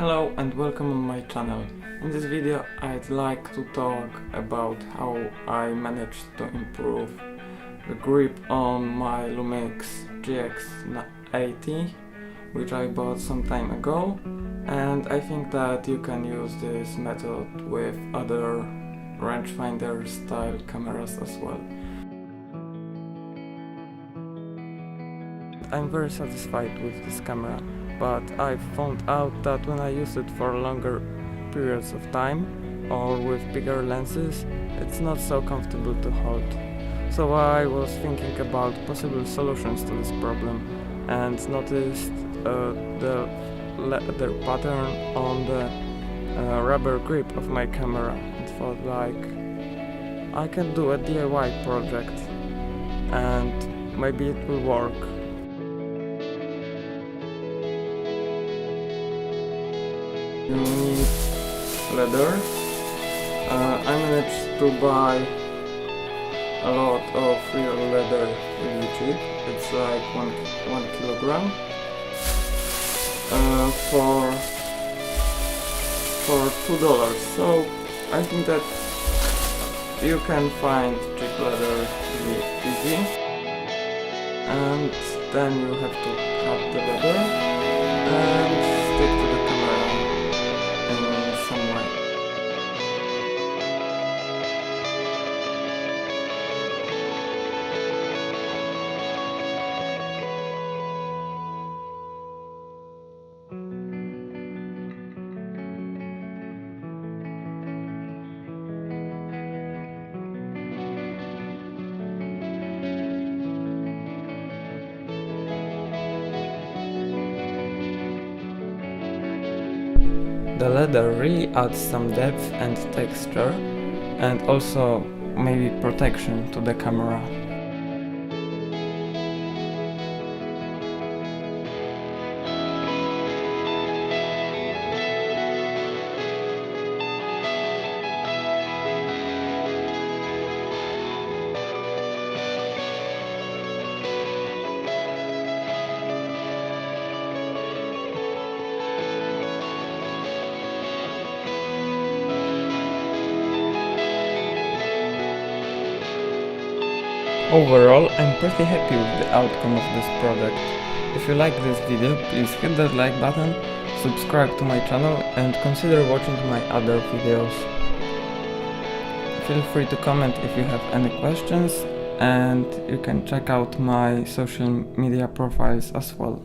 Hello and welcome on my channel. In this video I'd like to talk about how I managed to improve the grip on my Lumix GX80, which I bought some time ago, and I think that you can use this method with other rangefinder style cameras as well. I'm very satisfied with this camera, but I found out that when I use it for longer periods of time or with bigger lenses, it's not so comfortable to hold. So I was thinking about possible solutions to this problem and noticed the leather pattern on the rubber grip of my camera and thought like I can do a DIY project and maybe it will work. You need leather. I managed to buy a lot of real leather really cheap. It's like one kilogram for $2. So I think that you can find cheap leather really easy, and then you have to cut the leather and stick to the camera in some way. The leather really adds some depth and texture, and also maybe protection to the camera. Overall, I'm pretty happy with the outcome of this product. If you like this video, please hit that like button, subscribe to my channel and consider watching my other videos. Feel free to comment if you have any questions, and you can check out my social media profiles as well.